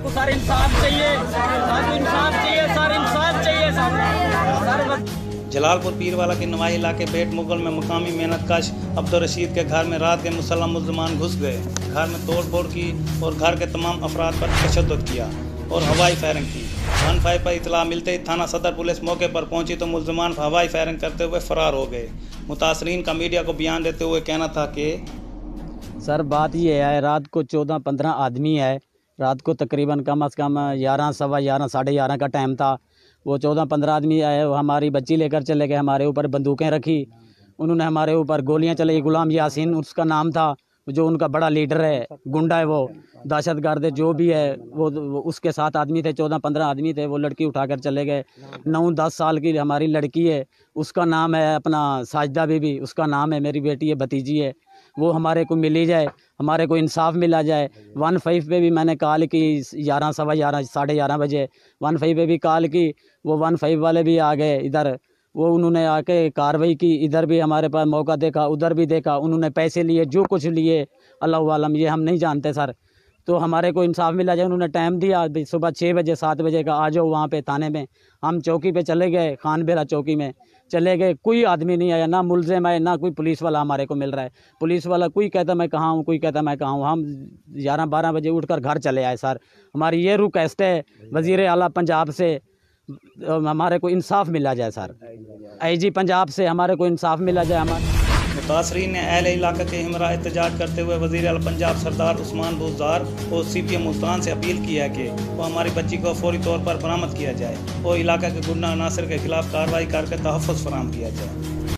को सर इंसाफ चाहिए, सर इंसाफ चाहिए, सर इंसाफ चाहिए सर। जलालपुर पीरवाला के नवाही इलाके बेट मुगल में मुकामी मेहनतकश अब्दुल रशीद के घर में रात के मुसल्लम मुल्ज़िमान घुस गए। घर में तोड़फोड़ की और घर के तमाम अफराद पर तशद्दुद किया और हवाई फायरिंग की। 15 पर इतला मिलते ही थाना सदर पुलिस मौके पर पहुंची तो मुल्ज़िमान हवाई फायरिंग करते हुए फ़रार हो गए। मुतासरीन का मीडिया को बयान देते हुए कहना था कि सर बात ये है, रात को 14-15 आदमी है। रात को तकरीबन कम से कम 11, सवा 11, साढ़े 11 का टाइम था। वो 14-15 आदमी आए, वो हमारी बच्ची लेकर चले गए, हमारे ऊपर बंदूकें रखी, उन्होंने हमारे ऊपर गोलियां चलाई। गुलाम यासीन उसका नाम था, जो उनका बड़ा लीडर है, गुंडा है, वो दहशतगर्द है, जो भी है वो उसके साथ आदमी थे, 14-15 आदमी थे। वो लड़की उठाकर चले गए। 9-10 साल की हमारी लड़की है, उसका नाम है अपना साजिदा बीबी, उसका नाम है, मेरी बेटी है, भतीजी है। वो हमारे को मिली जाए, हमारे को इंसाफ मिला जाए। 15 पे भी मैंने कॉल की, 11, सवा 11, साढ़े 11 बजे 15 पे भी कॉल की। वो 15 वाले भी आ गए इधर, वो उन्होंने आके कार्रवाई की। इधर भी हमारे पास मौका देखा, उधर भी देखा, उन्होंने पैसे लिए, जो कुछ लिए अल्लाह आलम, ये हम नहीं जानते सर। तो हमारे को इंसाफ मिला जाए। उन्होंने टाइम दिया सुबह 6 बजे 7 बजे का, आ जाओ वहाँ पे थाने में। हम चौकी पे चले गए, खान बेरा चौकी में चले गए, कोई आदमी नहीं आया, ना मुलजिम आए, ना कोई पुलिस वाला हमारे को मिल रहा है। पुलिस वाला कोई कहता मैं कहाँ हूँ, कोई कहता मैं कहाँ हूँ। हम 11-12 बजे उठकर घर चले आए सर। हमारी ये रिक्वेस्ट है वज़ीर आला पंजाब से, हमारे को इंसाफ मिला जाए सर। IG पंजाब से हमारे को इंसाफ मिला जाए। हमारे मुतासरीन ने अहले इलाका के हमरा एहतजाज करते हुए वज़ीर आला पंजाब सरदार उस्मान बुज़दार और CPM मुल्तान से अपील की है कि वो हमारी बच्ची को फौरी तौर पर बरामद किया जाए और इलाका के गुंडा अनासर के खिलाफ कार्रवाई करके तहफ़्फ़ुज़ फराहम किया जाए।